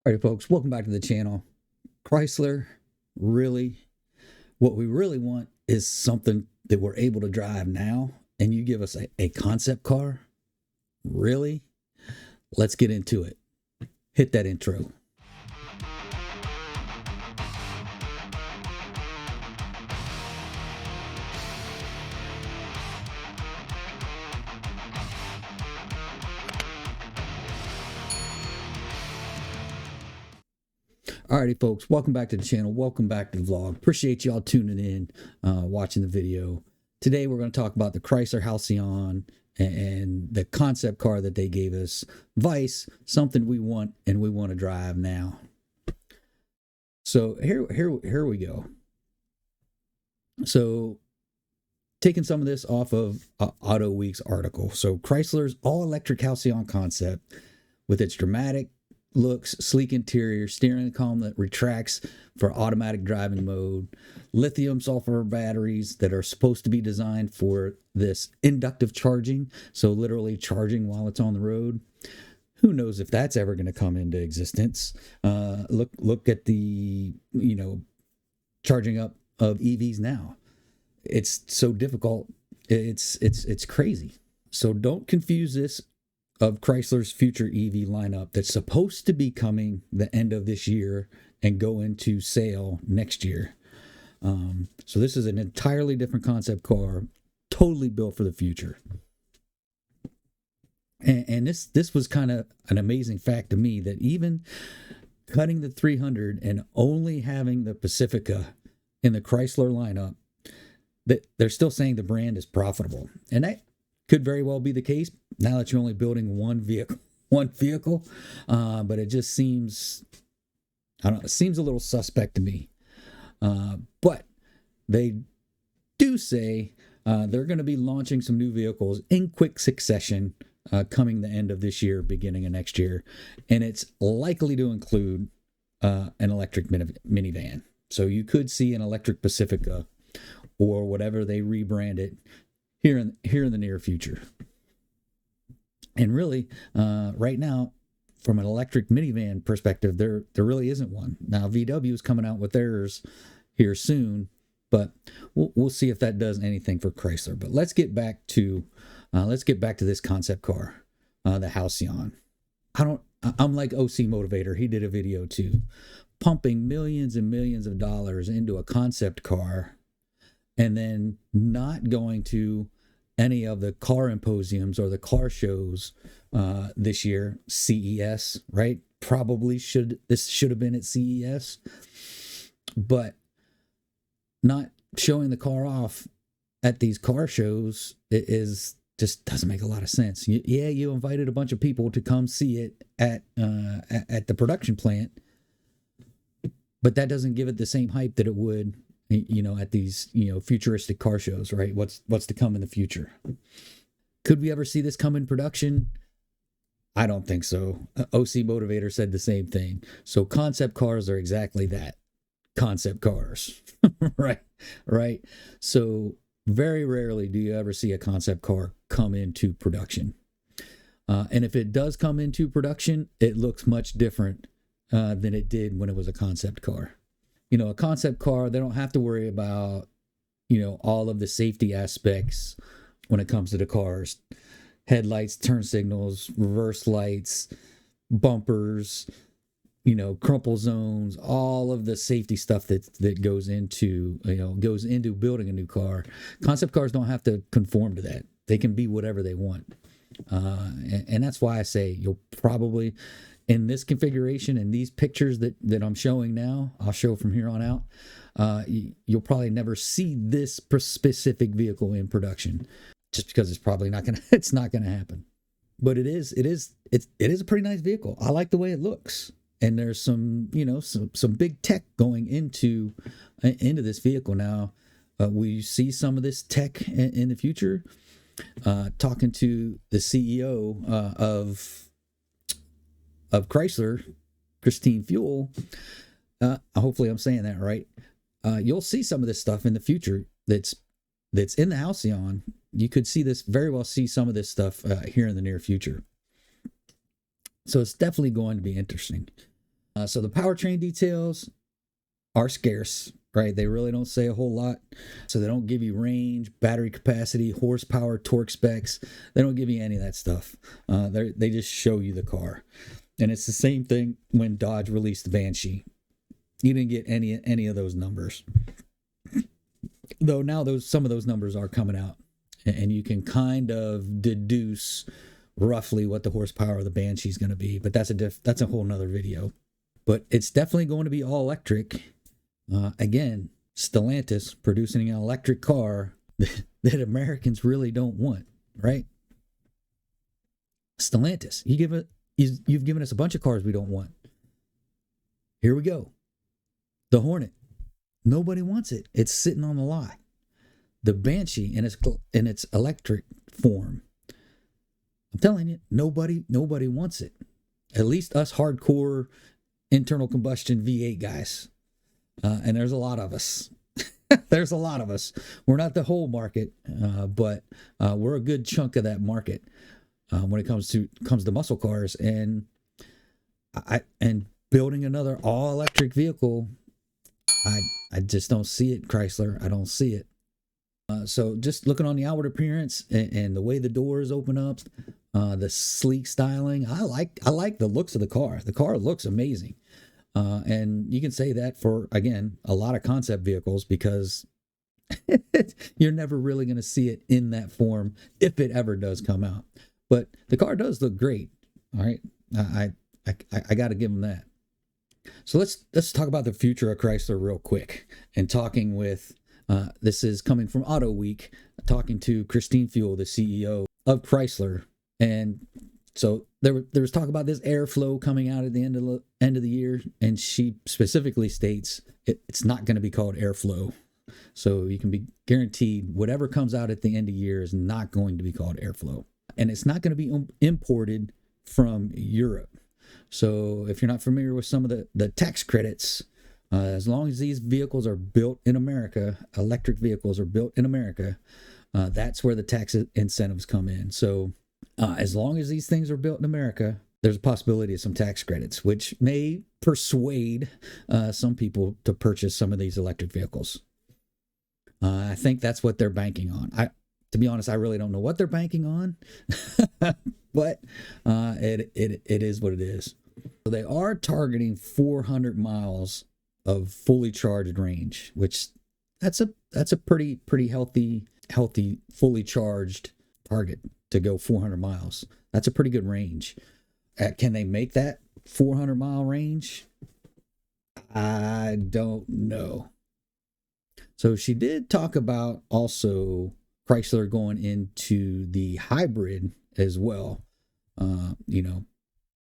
All right, folks, welcome back to the channel. Chrysler, really, what we really want is something that we're able to drive now, and you give us a concept car? Really? Let's get into it. Hit that intro. Alrighty, folks, welcome back to the channel. Welcome back to the vlog. Appreciate y'all tuning in, watching the video. Today, we're going to talk about the Chrysler Halcyon and the concept car that they gave us. Vice, something we want and we want to drive now. So here we go. So taking some of this off of Auto Week's article. So Chrysler's all-electric Halcyon concept with its dramatic looks, sleek interior, steering column that retracts for automatic driving mode, lithium sulfur batteries that are supposed to be designed for this inductive charging, so literally charging while it's on the road. Who knows if that's ever going to come into existence? Look at the charging up of EVs now. It's so difficult. It's crazy. So don't confuse this of Chrysler's future EV lineup that's supposed to be coming the end of this year and go into sale next year. So this is an entirely different concept car, totally built for the future. And this was kind of an amazing fact to me, that even cutting the 300 and only having the Pacifica in the Chrysler lineup, that they're still saying the brand is profitable. And that could very well be the case now that you're only building one vehicle. But it just seems, I don't know, it seems a little suspect to me. But they do say they're going to be launching some new vehicles in quick succession, coming the end of this year, beginning of next year. And it's likely to include an electric minivan. So you could see an electric Pacifica or whatever they rebrand it here in the near future. And really, right now, from an electric minivan perspective, there really isn't one. Now, VW is coming out with theirs here soon, but we'll see if that does anything for Chrysler. But let's get back to this concept car, the Halcyon. I'm like OC Motivator. He did a video too, pumping millions and millions of dollars into a concept car, and then not going to any of the car symposiums or the car shows this year. CES, right? Probably should have been at CES, but not showing the car off at these car shows just doesn't make a lot of sense. Yeah, you invited a bunch of people to come see it at the production plant, but that doesn't give it the same hype that it would, at these, futuristic car shows, right? What's to come in the future? Could we ever see this come in production? I don't think so. OC Motivator said the same thing. So concept cars are exactly that. Concept cars, right? So very rarely do you ever see a concept car come into production. And if it does come into production, it looks much different than it did when it was a concept car. A concept car, they don't have to worry about, all of the safety aspects when it comes to the cars. Headlights, turn signals, reverse lights, bumpers, crumple zones, all of the safety stuff that goes into building a new car. Concept cars don't have to conform to that. They can be whatever they want. And that's why I say you'll probably, in this configuration and these pictures that I'm showing now, I'll show from here on out, you'll probably never see this specific vehicle in production, just because it's probably not gonna happen. But it is a pretty nice vehicle. I like the way it looks, and there's some big tech going into this vehicle now. We see some of this tech in the future. Talking to the CEO of Chrysler, Christine Fuel, hopefully I'm saying that right. You'll see some of this stuff in the future that's in the Halcyon. You could very well see some of this stuff here in the near future. So it's definitely going to be interesting. So the powertrain details are scarce, right? They really don't say a whole lot. So they don't give you range, battery capacity, horsepower, torque specs. They don't give you any of that stuff. They just show you the car. And it's the same thing when Dodge released the Banshee. You didn't get any of those numbers. Though now some of those numbers are coming out. And you can kind of deduce roughly what the horsepower of the Banshee is going to be. But that's a whole nother video. But it's definitely going to be all electric. Again, Stellantis producing an electric car that Americans really don't want, right? Stellantis, you've given us a bunch of cars we don't want. Here we go. The Hornet. Nobody wants it. It's sitting on the lot. The Banshee in its electric form. I'm telling you, nobody wants it. At least us hardcore internal combustion V8 guys. And there's a lot of us. There's a lot of us. We're not the whole market, but we're a good chunk of that market when it comes to muscle cars. And building another all electric vehicle, I just don't see it, Chrysler. I don't see it. So just looking on the outward appearance and the way the doors open up, the sleek styling, I like the looks of the car. The car looks amazing. And you can say that for, again, a lot of concept vehicles, because you're never really going to see it in that form if it ever does come out. But the car does look great. All right. I got to give them that. So let's talk about the future of Chrysler real quick. And talking with, this is coming from Auto Week, talking to Christine Fuel, the CEO of Chrysler. And so there was talk about this airflow coming out at the end of the year, and she specifically states it's not going to be called airflow. So you can be guaranteed whatever comes out at the end of the year is not going to be called airflow, and it's not going to be imported from Europe. So if you're not familiar with some of the tax credits, as long as these vehicles are built in America, electric vehicles are built in America, that's where the tax incentives come in. So as long as these things are built in America, there's a possibility of some tax credits, which may persuade some people to purchase some of these electric vehicles. I think that's what they're banking on. To be honest, I really don't know what they're banking on, but it is what it is. So they are targeting 400 miles of fully charged range, which that's a pretty healthy fully charged target to go 400 miles. That's a pretty good range. Can they make that 400-mile range? I don't know. So she did talk about also Chrysler going into the hybrid as well.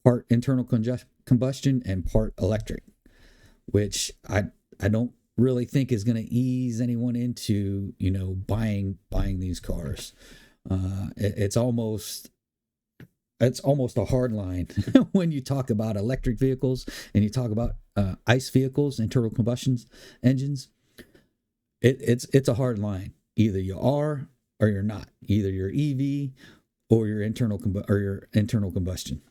Part internal combustion and part electric, which I don't really think is going to ease anyone into, buying these cars. It's almost a hard line when you talk about electric vehicles and you talk about ICE vehicles, internal combustion engines. It's a hard line. Either you are or you're not. Either you're EV or your internal combustion.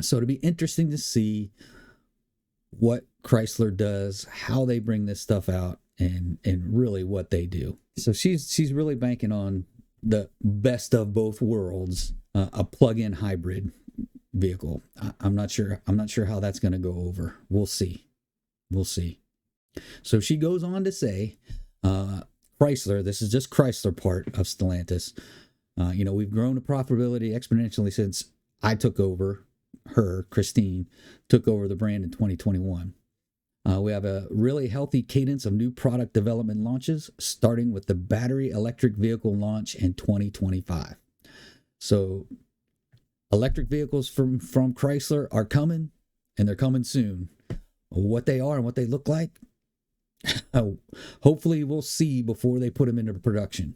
So it'll be interesting to see what Chrysler does, how they bring this stuff out, and really what they do. So she's really banking on the best of both worlds, a plug-in hybrid vehicle. I'm not sure how that's going to go over. We'll see. So she goes on to say, Chrysler, this is just Chrysler part of Stellantis. We've grown to profitability exponentially since I took over. Christine took over the brand in 2021. We have a really healthy cadence of new product development launches, starting with the battery electric vehicle launch in 2025. So electric vehicles from Chrysler are coming, and they're coming soon. What they are and what they look like, hopefully we'll see before they put them into production.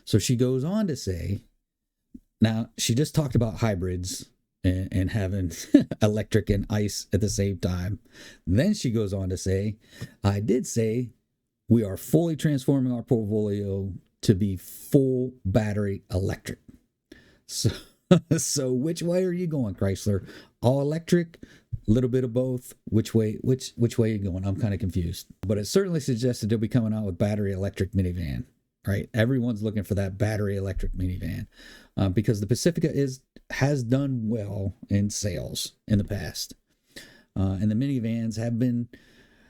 So she goes on to say, now she just talked about hybrids and having electric and ICE at the same time. Then she goes on to say, I did say we are fully transforming our portfolio to be full battery electric. So which way are you going, Chrysler? All electric little bit of both. Which way are you going? I'm kind of confused. But it certainly suggests that they'll be coming out with battery electric minivan. Right? Everyone's looking for that battery electric minivan because the Pacifica has done well in sales in the past, and the minivans have been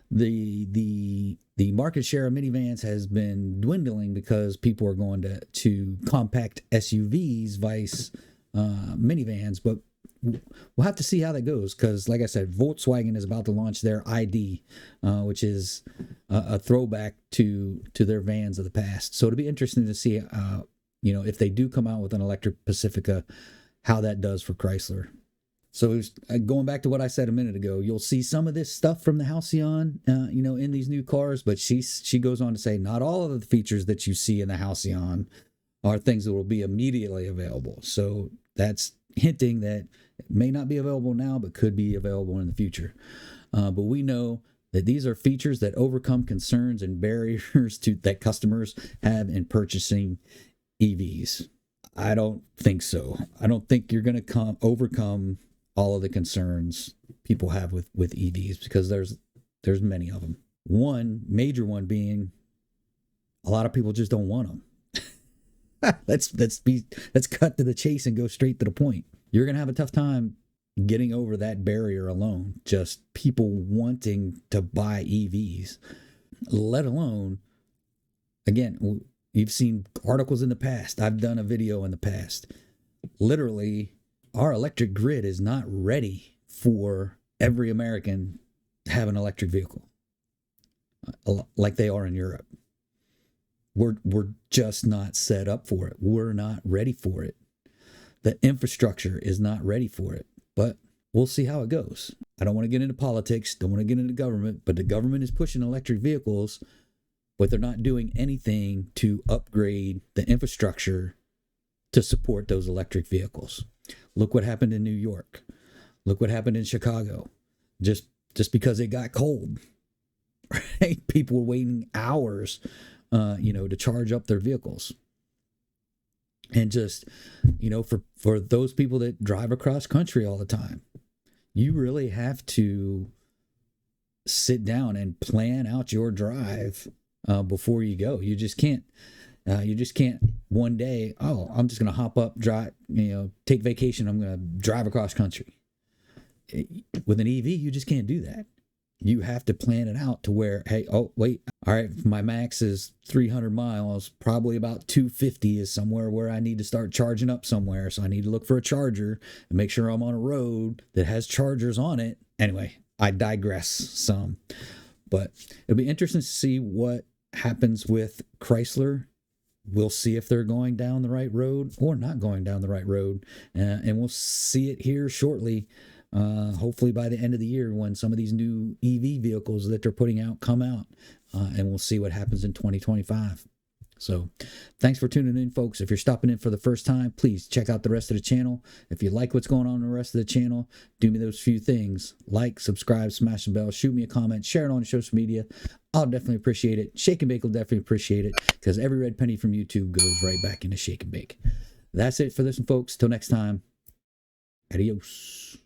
the market share of minivans has been dwindling because people are going to compact SUVs, vice minivans. But we'll have to see how that goes because, like I said, Volkswagen is about to launch their ID, which is a throwback to their vans of the past. So it'll be interesting to see, if they do come out with an electric Pacifica, how that does for Chrysler. So going back to what I said a minute ago, you'll see some of this stuff from the Halcyon, in these new cars. But she goes on to say not all of the features that you see in the Halcyon are things that will be immediately available. So that's hinting that it may not be available now, but could be available in the future. But we know that these are features that overcome concerns and barriers that customers have in purchasing EVs. I don't think so. I don't think you're going to overcome all of the concerns people have with EVs because there's many of them. One major one being a lot of people just don't want them. Let's cut to the chase and go straight to the point. You're going to have a tough time getting over that barrier alone, just people wanting to buy EVs, let alone, again, you've seen articles in the past. I've done a video in the past. Literally, our electric grid is not ready for every American to have an electric vehicle like they are in Europe. We're just not set up for it. We're not ready for it. The infrastructure is not ready for it, but we'll see how it goes. I don't want to get into politics, don't want to get into government, but the government is pushing electric vehicles, but they're not doing anything to upgrade the infrastructure to support those electric vehicles. Look what happened in New York. Look what happened in Chicago. Just because it got cold, right? People were waiting hours to charge up their vehicles. And just, for those people that drive across country all the time, you really have to sit down and plan out your drive before you go. You just can't one day, I'm just going to hop up, drive, take vacation. I'm going to drive across country. With an EV, you just can't do that. You have to plan it out to where, hey, all right, my max is 300 miles, probably about 250 is somewhere where I need to start charging up somewhere. So I need to look for a charger and make sure I'm on a road that has chargers on it. Anyway, I digress some, but it'll be interesting to see what happens with Chrysler. We'll see if they're going down the right road or not going down the right road. And we'll see it here shortly. Hopefully by the end of the year when some of these new EV vehicles that they're putting out come out, and we'll see what happens in 2025. So thanks for tuning in, folks. If you're stopping in for the first time, please check out the rest of the channel. If you like what's going on in the rest of the channel, do me those few things: like, subscribe, smash the bell, shoot me a comment, share it on social media. I'll definitely appreciate it. Shake and Bake will definitely appreciate it, because every red penny from YouTube goes right back into Shake and Bake. That's it for this one, folks. Till next time, adios.